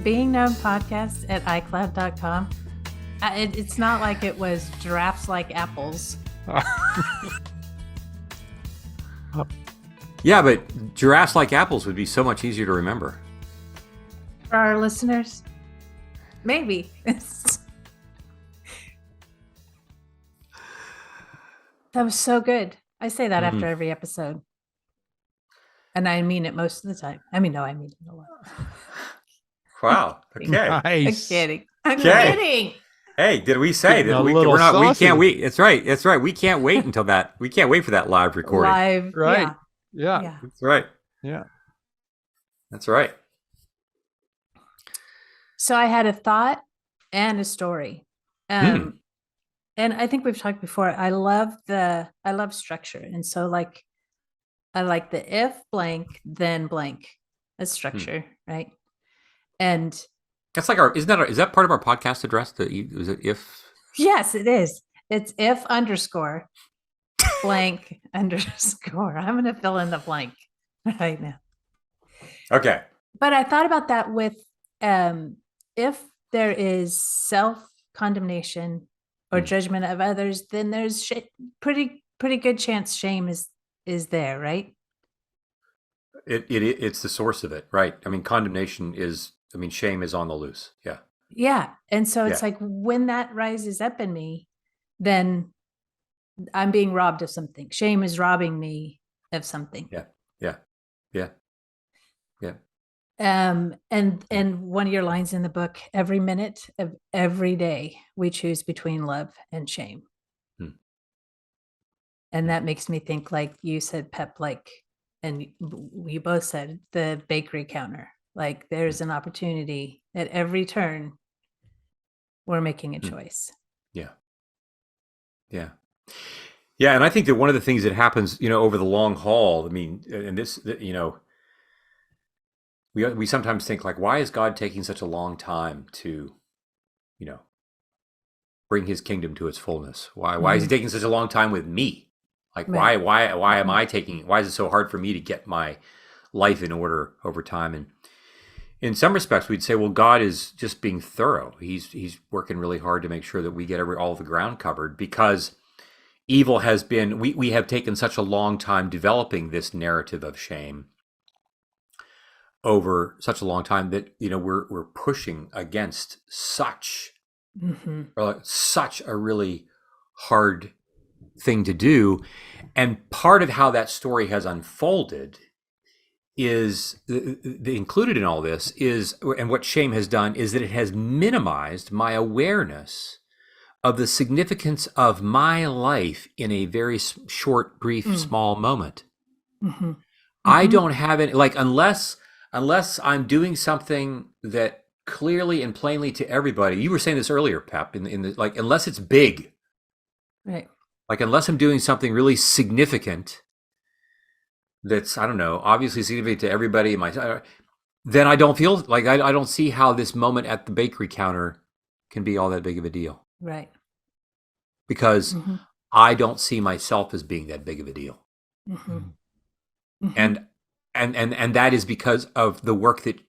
being known podcast at iCloud.com, it's not like it was giraffes like apples. Yeah, but giraffes like apples would be so much easier to remember. For our listeners, maybe. That was so good. I say that after every episode. And I mean it most of the time. I mean it a lot. Wow. Okay. Nice. I'm kidding. Hey, did we say Getting that a we little saucy. can't wait? That's right. We can't wait until that. We can't wait for that live recording. Live. Right. Yeah. Yeah. That's right. Yeah. That's right. So I had a thought and a story. And I think we've talked before. I love structure. And so I like the if blank, then blank as structure, right? And that's like is that part of our podcast address? Is it if? Yes, it is. It's if underscore blank underscore. I'm going to fill in the blank right now. Okay. But I thought about that with if there is self-condemnation or judgment of others, then there's pretty good chance shame is there, right? It's the source of it, right? I mean, shame is on the loose. Yeah. Yeah. And so it's like when that rises up in me, then I'm being robbed of something. Shame is robbing me of something. Yeah. And one of your lines in the book, every minute of every day, we choose between love and shame. And that makes me think, like you said, Pep, and we both said the bakery counter, like there's an opportunity at every turn. We're making a choice. Yeah. And I think that one of the things that happens, over the long haul, I mean, and this, we sometimes think like, why is God taking such a long time to, bring his kingdom to its fullness? Why is he taking such a long time with me? Like, right. why am I why is it so hard for me to get my life in order over time? And in some respects, we'd say, well, God is just being thorough. He's working really hard to make sure that we get all the ground covered, because evil has been, we have taken such a long time developing this narrative of shame over such a long time that, we're pushing against such a really hard thing to do. And part of how that story has unfolded is the included in all this is, and what shame has done is that it has minimized my awareness of the significance of my life in a very short, brief, small moment. I don't have any, like, unless I'm doing something that clearly and plainly to everybody. You were saying this earlier, Pep, in the, like, unless it's big, right? Like, unless I'm doing something really significant that's, I don't know, obviously significant to everybody, then I don't feel like, I don't see how this moment at the bakery counter can be all that big of a deal. Right. Because I don't see myself as being that big of a deal. And that is because of the work that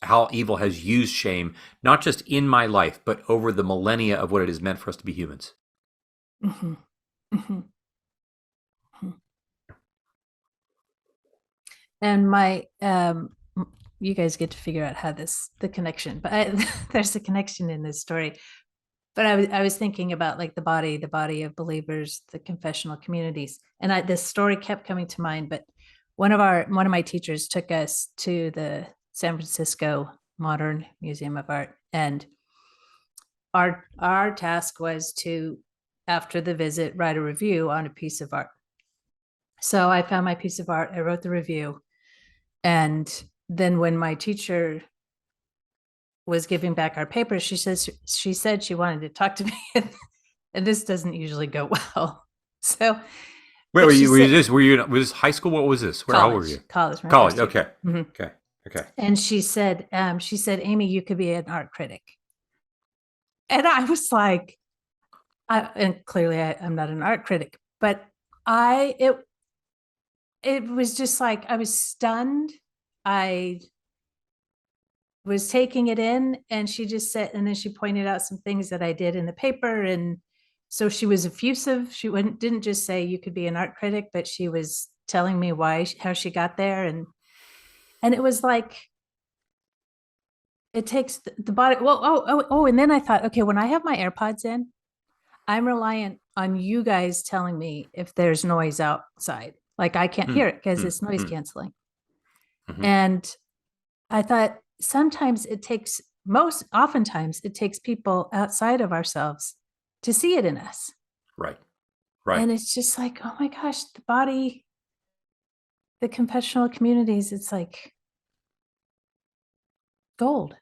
how evil has used shame, not just in my life, but over the millennia of what it has meant for us to be humans. And you guys get to figure out how the connection, but there's a connection in this story. But I was thinking about, like, the body of believers, the confessional communities, and this story kept coming to mind. But one of my teachers took us to the San Francisco Modern Museum of Art, and our task was to, after the visit, write a review on a piece of art. So I found my piece of art, I wrote the review, and then when my teacher was giving back our papers, she said she wanted to talk to me, and this doesn't usually go well. So wait, were you high school? What was this? How old were you? College. Okay. Okay. And she said, Amy, you could be an art critic. And I was like, and clearly I'm not an art critic, but it was just like, I was stunned. I was taking it in, and she just said, and then she pointed out some things that I did in the paper. And so she was effusive. She didn't just say you could be an art critic, but she was telling me how she got there. And it was like, it takes the body. Well, and then I thought, okay, when I have my AirPods in, I'm reliant on you guys telling me if there's noise outside. Like I can't hear it because it's noise canceling. And I thought oftentimes it takes people outside of ourselves to see it in us. Right. Right. And it's just like, oh my gosh, the body, the confessional communities, it's like gold.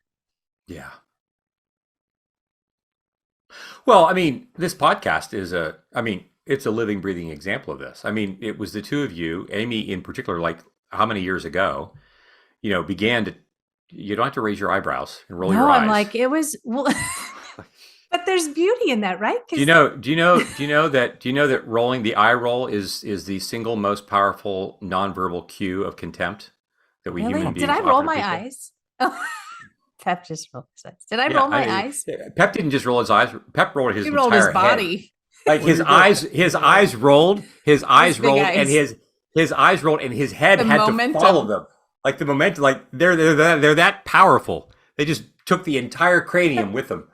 Yeah. Well, I mean, this podcast is it's a living, breathing example of this. I mean, it was the two of you, Amy in particular, like how many years ago, began to, you don't have to raise your eyebrows and roll your eyes. I'm like, it was, well, but there's beauty in that, right? Do you know that rolling the eye roll is the single most powerful nonverbal cue of contempt that we human beings Did I roll my people? eyes? Oh, Pep just rolled his eyes. Did I roll my eyes? Pep didn't just roll his eyes. Pep rolled his rolled entire his body. Head. Like his eyes rolled, and his eyes rolled, and his head had to follow them. Like the momentum, like they're that powerful. They just took the entire cranium with them.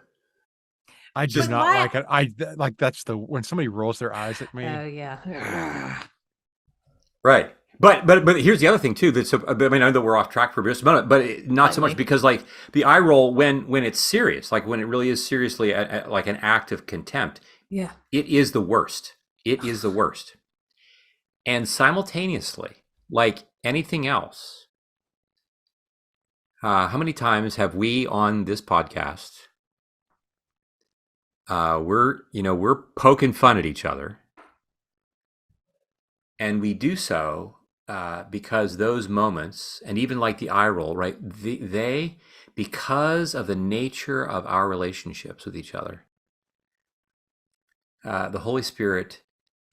I do not like it. I like that's when somebody rolls their eyes at me. Oh yeah. Right. But here's the other thing too. I know that we're off track for just a moment, but not so much, because like the eye roll when it's serious, like when it really is seriously like an act of contempt. Yeah. It is the worst. It is the worst. And simultaneously, like anything else, how many times have we on this podcast? We're poking fun at each other, and we do so because those moments, and even like the eye roll, right? They because of the nature of our relationships with each other, the Holy Spirit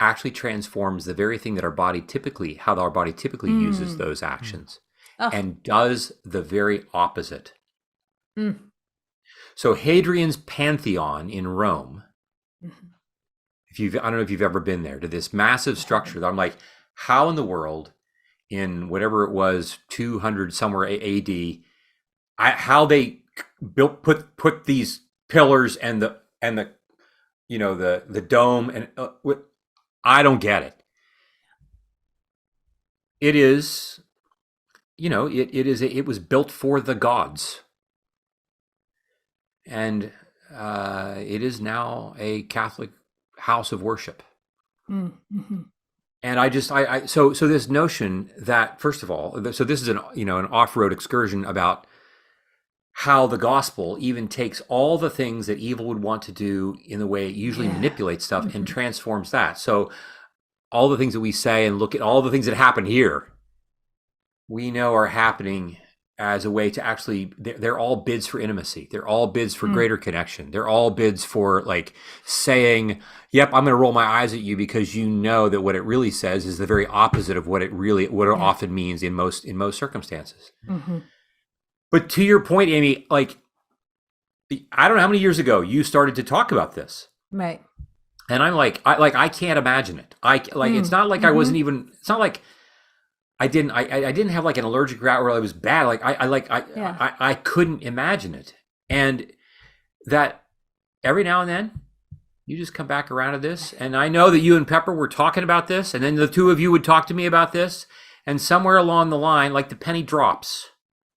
actually transforms the very thing that our body typically uses those actions, and does the very opposite. So Hadrian's Pantheon in Rome, I don't know if you've ever been there, to this massive structure that I'm like, how in the world, in whatever it was, 200 somewhere AD, how they put these pillars and the dome, and I don't get it. It is, it was built for the gods. And it is now a Catholic house of worship. Mm-hmm. And so this notion that, first of all, so this is an off-road excursion about how the gospel even takes all the things that evil would want to do in the way it usually manipulates stuff and transforms that. So all the things that we say and look at all the things that happen here, we know are happening as a way to actually, they're all bids for intimacy. They're all bids for greater connection. They're all bids for like saying, yep, I'm going to roll my eyes at you because you know that what it really says is the very opposite of what it often means in most circumstances. Mm-hmm. But to your point, Amy, like, I don't know how many years ago you started to talk about this. Right. And I'm like, I can't imagine it. It's not like I wasn't even, it's not like I didn't have like an allergic reaction where it was bad. Like I couldn't imagine it. And that every now and then you just come back around to this. And I know that you and Pepper were talking about this, and then the two of you would talk to me about this, and somewhere along the line, like the penny drops.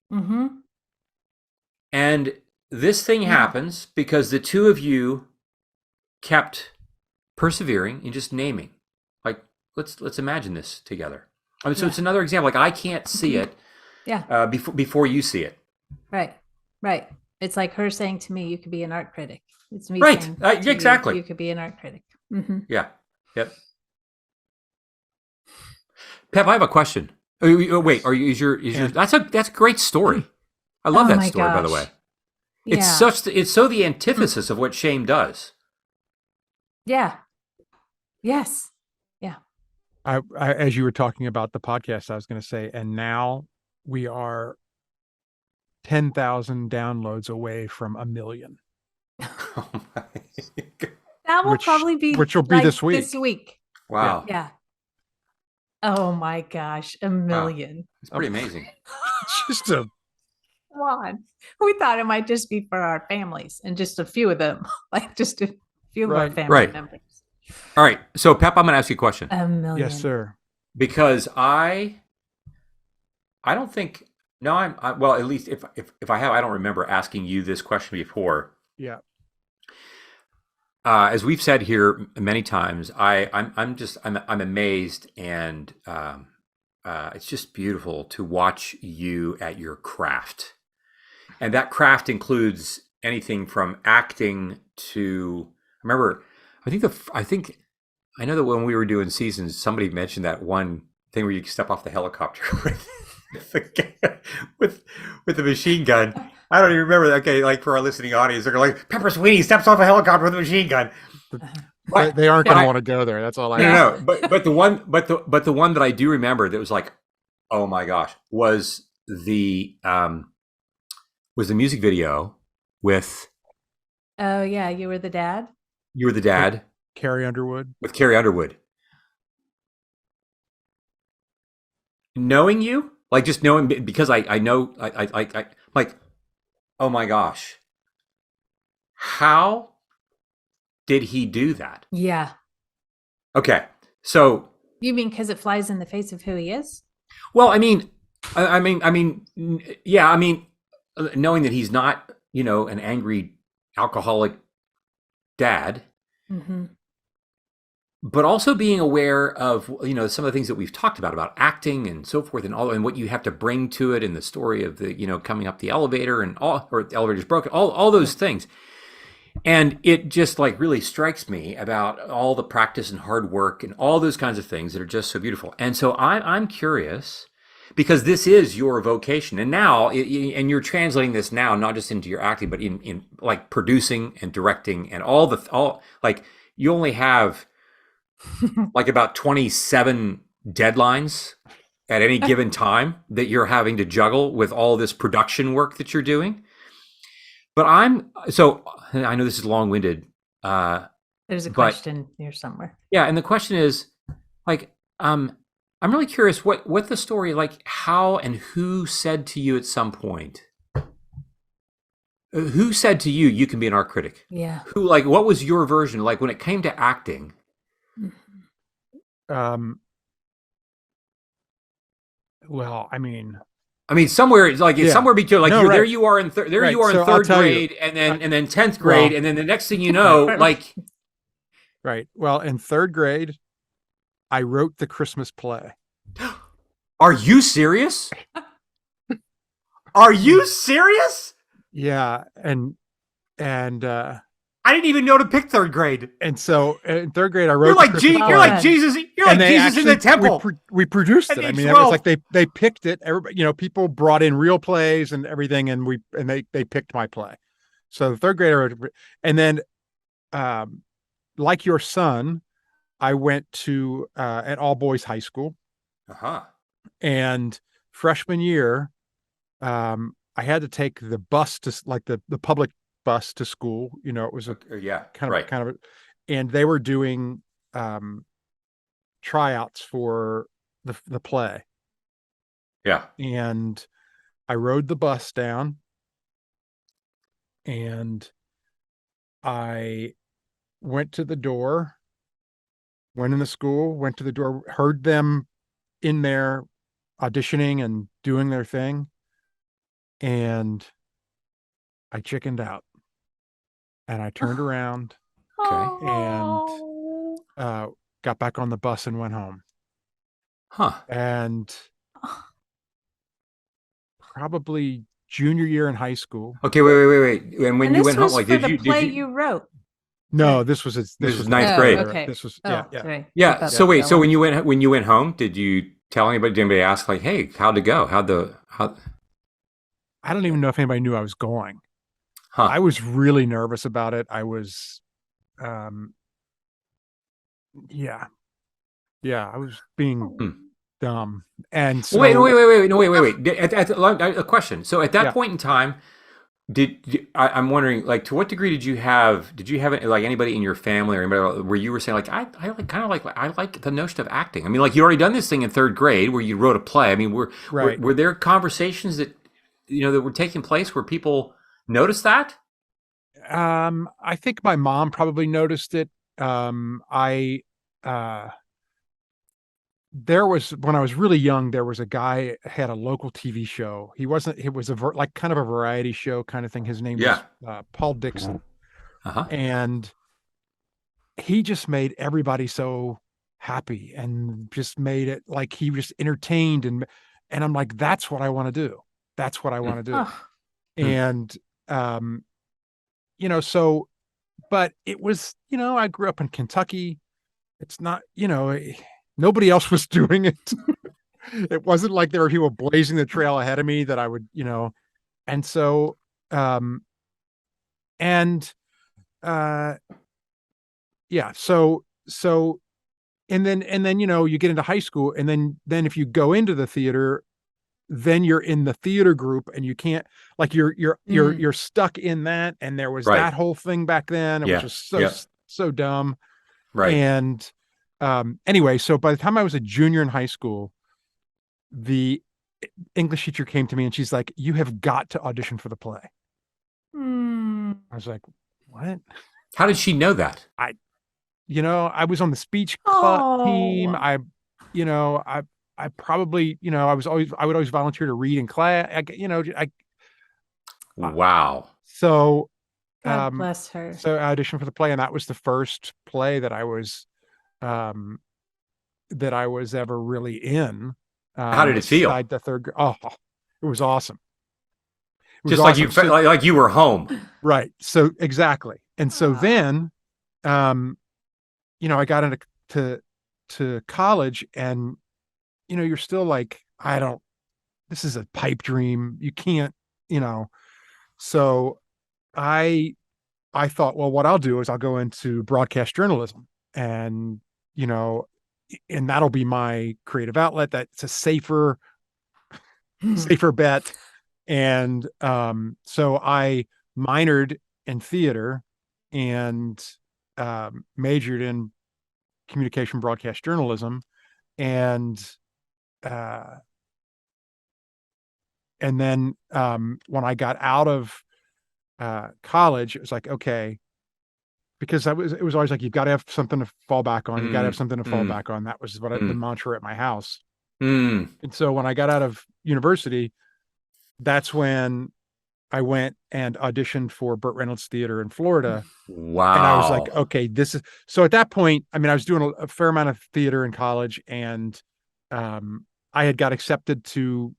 Mm-hmm. And this thing happens because the two of you kept persevering and just naming. Like, let's imagine this together. I mean, so it's another example. Like, I can't see it before you see it. Right. It's like her saying to me, you could be an art critic. It's me saying exactly. You could be an art critic. Mm-hmm. Yeah. Yep. Pep, I have a question. Wait, is your that's a great story. I love that story, by the way. It's so the antithesis of what shame does. Yeah. Yes. Yeah. I as you were talking about the podcast, I was going to say, and now we are 10,000 downloads away from 1 million. Oh my God. That will probably be which will be like this week. This week. Wow. Yeah. Oh my gosh, 1 million. It's pretty amazing. It's just a Come on. We thought it might just be for our families and just a few of them, like just a few of our family members. All right. So Pep, I'm going to ask you a question. 1 million. Yes, sir. Because I don't think, no, well, at least if I have, I don't remember asking you this question before. Yeah. As we've said here many times, I'm amazed, and it's just beautiful to watch you at your craft, and that craft includes anything from acting to. Remember, I know that when we were doing seasons, somebody mentioned that one thing where you step off the helicopter with the machine gun. I don't even remember that. Okay, like for our listening audience, they're like, Pepper Sweeney steps off a helicopter with a machine gun. They aren't going to want to go there. That's all I know. No, but the one that I do remember that was like, oh my gosh, was the music video with. Oh yeah, you were the dad. You were the dad. Carrie Underwood. With Carrie Underwood. Knowing you, like just knowing, because I know, I like, oh my gosh, how did he do that? Yeah. Okay, so you mean because it flies in the face of who he is? Well, I mean, yeah, I mean, knowing that he's not, an angry alcoholic dad. Mm-hmm. But also being aware of, some of the things that we've talked about acting and so forth, and what you have to bring to it, and the story of the, coming up the elevator and or the elevator's broken, all those things. And it just like really strikes me about all the practice and hard work and all those kinds of things that are just so beautiful. And so I'm curious, because this is your vocation, and now, and you're translating this now, not just into your acting, but in like producing and directing and all like you only have like about 27 deadlines at any given time that you're having to juggle with all this production work that you're doing. But I know this is long-winded. There's a question here somewhere. Yeah, and the question is, like, I'm really curious what the story, like, how and who said to you at some point. Who said to you, you can be an art critic? Yeah. Who, like, what was your version, like, when it came to acting? Well, I mean, somewhere it's like it's somewhere between, like, there you are in third grade, and then 10th grade, and then the next thing you know, like. Right. Well, in 3rd grade, I wrote the Christmas play. Are you serious? Are you serious? Yeah, and I didn't even know to pick 3rd grade. And so in 3rd grade, I wrote. You're like Jesus. You're like Jesus in the temple. We produced it. I mean, it was like they picked it. Everybody, people brought in real plays and everything, and they picked my play. So the 3rd grade, I wrote, and then, like your son, I went to an all boys high school. And freshman year, I had to take the bus to like the public bus to school. It was a kind of, and they were doing tryouts for the play. Yeah. And I rode the bus down, and I went to the door, went in the school, went to the door, heard them in there auditioning and doing their thing, and I chickened out, and I turned around and got back on the bus and went home. And probably junior year in high school. Okay, wait. And when you went home, like, did you wrote? No, this was 9th grade. Okay. This was yeah. So wait, so when you went home, did you tell anybody? Did anybody ask, like, hey, how'd it go? I don't even know if anybody knew I was going. I was really nervous about it. I was, I was being dumb. And so Wait, no, wait. A question. So at that yeah. point in time, I'm wondering, like, to what degree did you have like anybody in your family or anybody where you were saying like I like kind of like I like the notion of acting. I mean, like you already done this thing in third grade where you wrote a play. I mean, Right. were there conversations that that were taking place where people noticed that? I think my mom probably noticed it. I uh there was, when I was really young, there was a guy had a local TV show. It was like kind of a variety show kind of thing. His name was Yeah. Paul Dixon, Uh-huh. and he just made everybody so happy and just made it like he was entertained. And I'm like, that's what I want to do. That's what I want to do. Oh, And um, so, but it was, I grew up in Kentucky. It's not, nobody else was doing it. It wasn't like there were people blazing the trail ahead of me that I would, and so, um, and, uh, yeah, so, and then, you get into high school, and then if you go into the theater, then you're in the theater group, and you can't, like, you're stuck in that. And there was Right. that whole thing back then, which Yeah. was Yeah. so dumb. Right. And, anyway, so by the time I was a junior in high school, the English teacher came to me and she's like, "You have got to audition for the play." I was like, "What?" How did she know that? I was on the speech team. oh, I probably, I would always volunteer to read in class. Wow. So, God um, bless her. so I auditioned for the play, and that was the first play um, that I was ever really in. How did it feel? Beside the third. Oh, it was awesome. It was Just like awesome. you felt like you were home. Right. So exactly. And so then, um, I got into to college, and you're still like, this is a pipe dream. You can't, so I I thought, well, what I'll do is I'll go into broadcast journalism, and you know, and that'll be my creative outlet. That's a safer bet. And so I minored in theater, and majored in communication broadcast journalism. And uh, then when I got out of college, it was like, okay, because it was always like, you've got to have something to fall back on. You got to have Mm, something to fall mm, back on. That was the mm, mantra at my house. mm. And so when I got out of university, that's when I went and auditioned for Burt Reynolds Theater in Florida. And I was like, Wow. okay, this is, so at that point, I mean, I was doing a fair amount of theater in college, and I had got accepted to,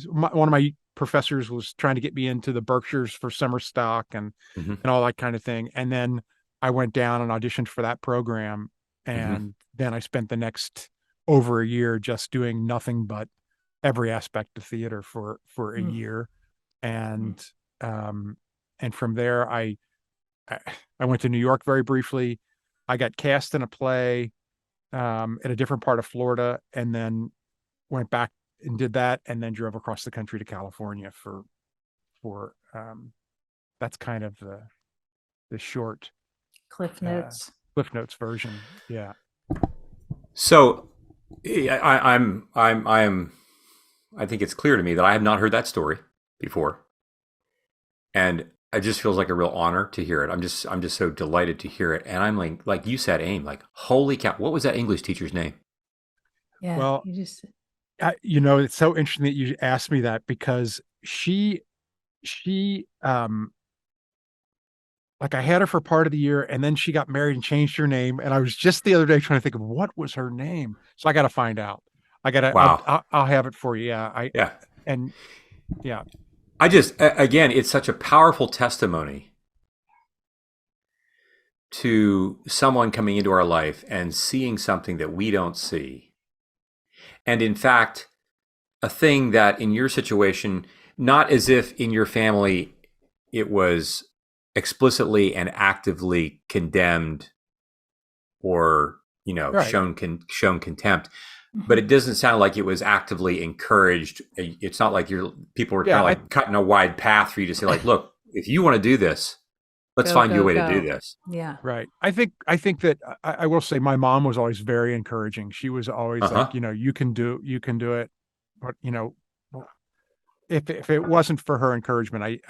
one of my professors was trying to get me into the Berkshires for summer stock, and Hmm. all that kind of thing. And then I went down and auditioned for that program. Hmm. And then I spent the next over a year just doing nothing but every aspect of theater for a year. And um and from there, I I went to New York very briefly. I got cast in a play in a different part of Florida, and then went back and did that, and then drove across the country to California for that's kind of the short Cliff uh Notes. Cliff Notes version. Yeah. So I think it's clear to me that I have not heard that story before. And it just feels like a real honor to hear it. I'm just so delighted to hear it. And I'm like you said, Aim, like, holy cow, what was that English teacher's name? Yeah, Well, you just it's so interesting that you asked me that, because she like, I had her for part of the year, and then she got married and changed her name. And I was just the other day trying to think of what was her name. So I got to find out. Wow. I'll have it for you. Yeah. Yeah. And yeah. I just, again, it's such a powerful testimony to someone coming into our life and seeing something that we don't see. And in fact, a thing that in your situation, not as if in your family it was explicitly and actively condemned or, Right. shown contempt, but it doesn't sound like it was actively encouraged. It's not like people were kind of like cutting a wide path for you to say like, look, if you want to do this, let's find you a way to do this. Yeah. Right. I think that I will say my mom was always very encouraging. She was always like, you can do it. But, if it wasn't for her encouragement,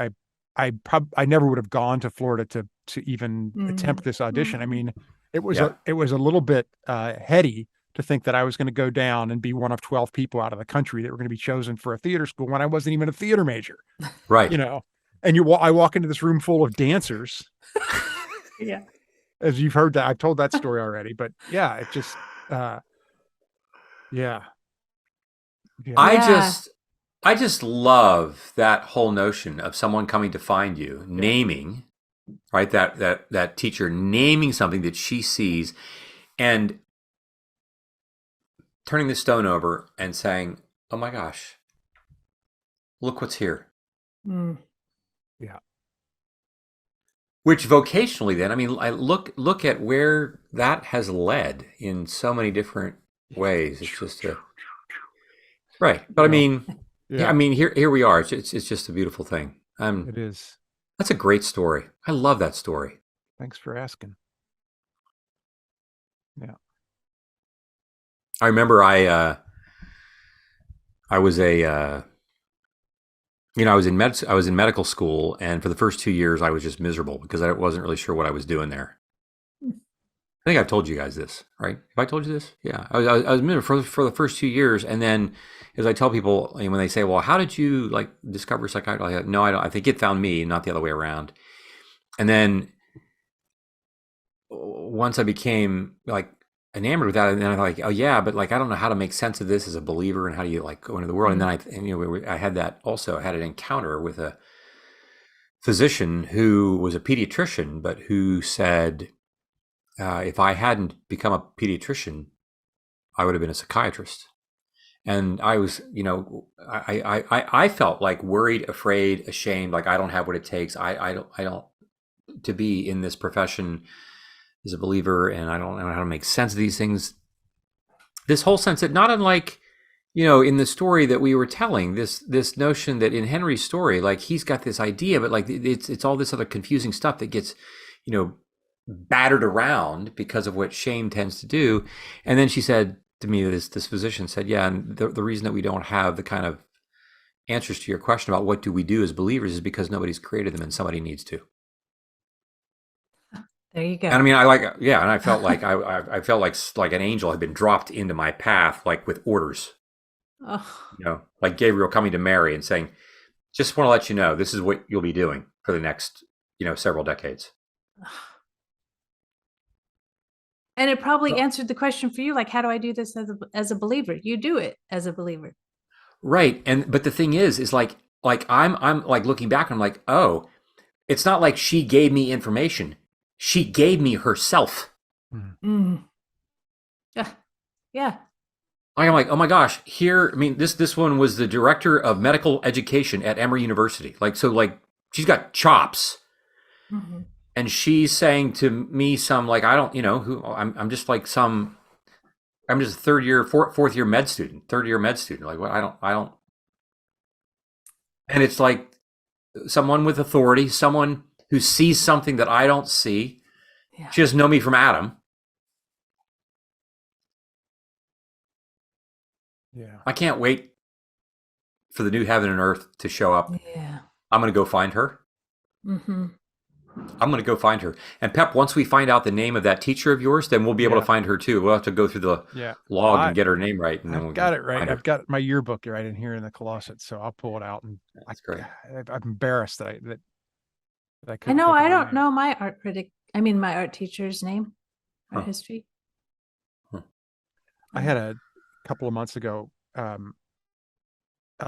I never would have gone to Florida to even attempt this audition. I mean, it was a little bit heady to think that I was going to go down and be one of 12 people out of the country that were going to be chosen for a theater school when I wasn't even a theater major. Right. And I walk into this room full of dancers. Yeah. As you've heard that, I've told that story already, but yeah, it just, yeah. I just love that whole notion of someone coming to find you, naming, right? That teacher naming something that she sees and turning the stone over and saying, oh my gosh, look what's here. Yeah. Which vocationally then, I mean, I look at where that has led in so many different ways. It's just right. But I mean, I mean, here we are. It's just a beautiful thing. It is. That's a great story. I love that story. Thanks for asking. Yeah. I remember I was I was in medical school, and for the first 2 years I was just miserable because I wasn't really sure what I was doing there. I think I've told you guys this, right? Have I told you this? Yeah, I was miserable for the first 2 years, and then as I tell people, when they say, "Well, how did you like discover psychiatry?" No, I don't. I think it found me, not the other way around. And then once I became like enamored with that, and then I'm like, oh yeah, but like I don't know how to make sense of this as a believer, and how do you like go into the world? And then I had that also. I had an encounter with a physician who was a pediatrician, but who said, if I hadn't become a pediatrician, I would have been a psychiatrist. And I was, I felt like worried, afraid, ashamed, like I don't have what it takes. I don't to be in this profession as a believer, and I don't know how to make sense of these things. This whole sense that not unlike, in the story that we were telling, this notion that in Henry's story, like he's got this idea, but like it's all this other confusing stuff that gets, battered around because of what shame tends to do. And then she said to me, this physician said, yeah, and the reason that we don't have the kind of answers to your question about what do we do as believers is because nobody's created them and somebody needs to. There you go. And I mean, and I felt like I felt like an angel had been dropped into my path, like with orders. Oh. Like Gabriel coming to Mary and saying, "Just want to let you know, this is what you'll be doing for the next, several decades." And it probably answered the question for you, like, how do I do this as a believer? You do it as a believer, right? But the thing is like I'm like looking back, I'm like, oh, it's not like she gave me information. She gave me herself. Yeah. I'm like, oh my gosh, here, I mean, this one was the director of medical education at Emory University. Like, so like she's got chops. Mm-hmm. And she's saying to me like, I don't, who I'm just like I'm just a fourth year med student. Like, what? I don't. And it's like someone with authority, someone who sees something that I don't see. Yeah. She doesn't know me from Adam. Yeah. I can't wait for the new heaven and earth to show up. Yeah. I'm going to go find her. Mm-hmm. I'm going to go find her. And Pep, once we find out the name of that teacher of yours, then we'll be able to find her too. We'll have to go through the log and get her name right. And then we'll got it right. I've got my yearbook right in here in the closet, so I'll pull it out. And that's great. I'm embarrassed that I couldn't. I know. I don't know my my art teacher's name, art history. I had a couple of months ago, a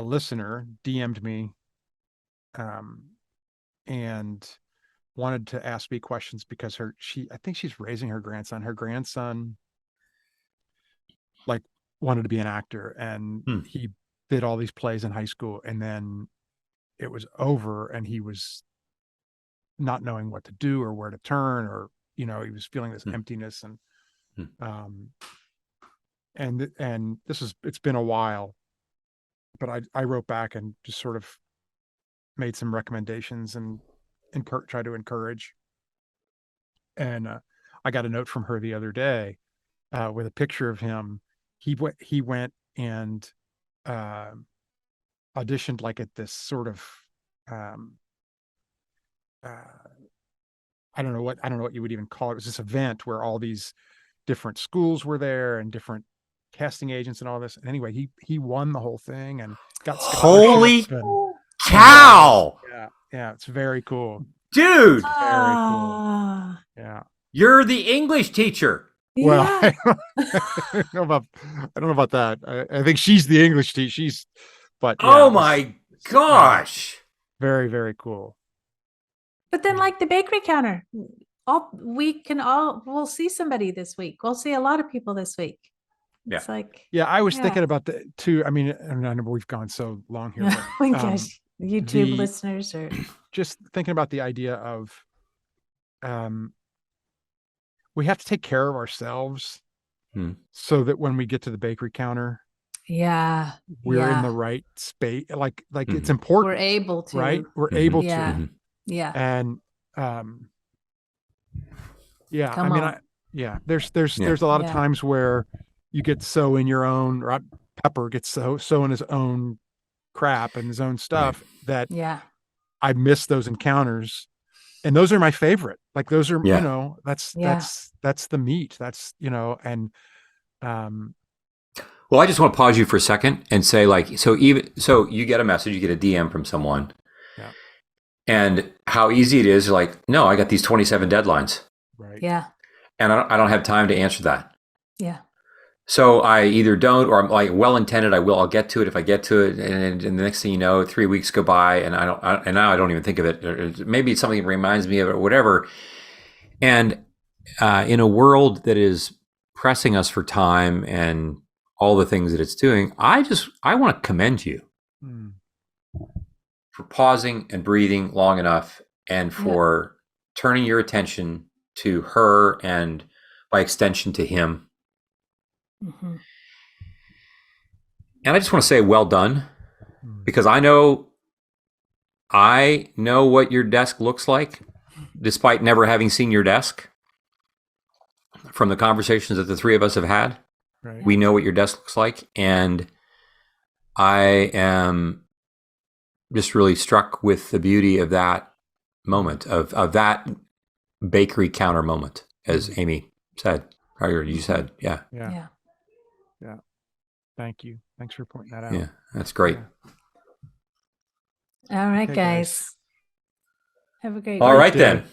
listener DM'd me, and wanted to ask me questions because I think she's raising her grandson. Her grandson like wanted to be an actor, and he did all these plays in high school, and then it was over and he was not knowing what to do or where to turn, or he was feeling this emptiness, and and it's been a while, but I wrote back and just sort of made some recommendations and tried to encourage. And I got a note from her the other day with a picture of him. He went and uh, auditioned like at this sort of um, uh, I don't know what you would even call it. It was this event where all these different schools were there and different casting agents and all this. And anyway, he won the whole thing and got Holy scholarship cow, yeah, it's very cool, dude! very cool. Yeah. You're the English teacher. Well, Yeah. I don't know about that. I think she's the English teacher. But yeah, Oh my gosh. Very, very cool. But then, like the bakery counter, we'll see somebody this week. We'll see a lot of people this week. It's like, yeah, I was thinking about that too. I mean, I know we've gone so long here, oh but my gosh, YouTube listeners are just thinking about the idea of we have to take care of ourselves so that when we get to the bakery counter, we're in the right space. Like it's important. We're able to, right? We're able yeah. to. Yeah. And yeah, I mean, there's a lot of times where you get so in your own, right? Pepper gets so in his own crap and his own stuff that I miss those encounters. And those are my favorite. Like those are, you know, that's the meat. That's, you know, and well, I just want to pause you for a second and say, like, so you get a message, you get a DM from someone, and how easy it is. Like, no, I got these 27 deadlines, right? Yeah, and I don't have time to answer that. Yeah. So I either don't, or I'm like well intended. I'll get to it if I get to it, and the next thing you know, 3 weeks go by, and and now I don't even think of it. Or maybe it's something that reminds me of it, or whatever. And in a world that is pressing us for time and all the things that it's doing, I want to commend you for pausing and breathing long enough, and for turning your attention to her, and by extension to him. Mm-hmm. And I just want to say, well done, because I know what your desk looks like, despite never having seen your desk. From the conversations that the three of us have had, we know what your desk looks like, and I am just really struck with the beauty of that moment, of that bakery counter moment, as Amy said, or you said, yeah. Thank you. Thanks for pointing that out. Yeah, that's great. All right, guys. Have a great All right, then.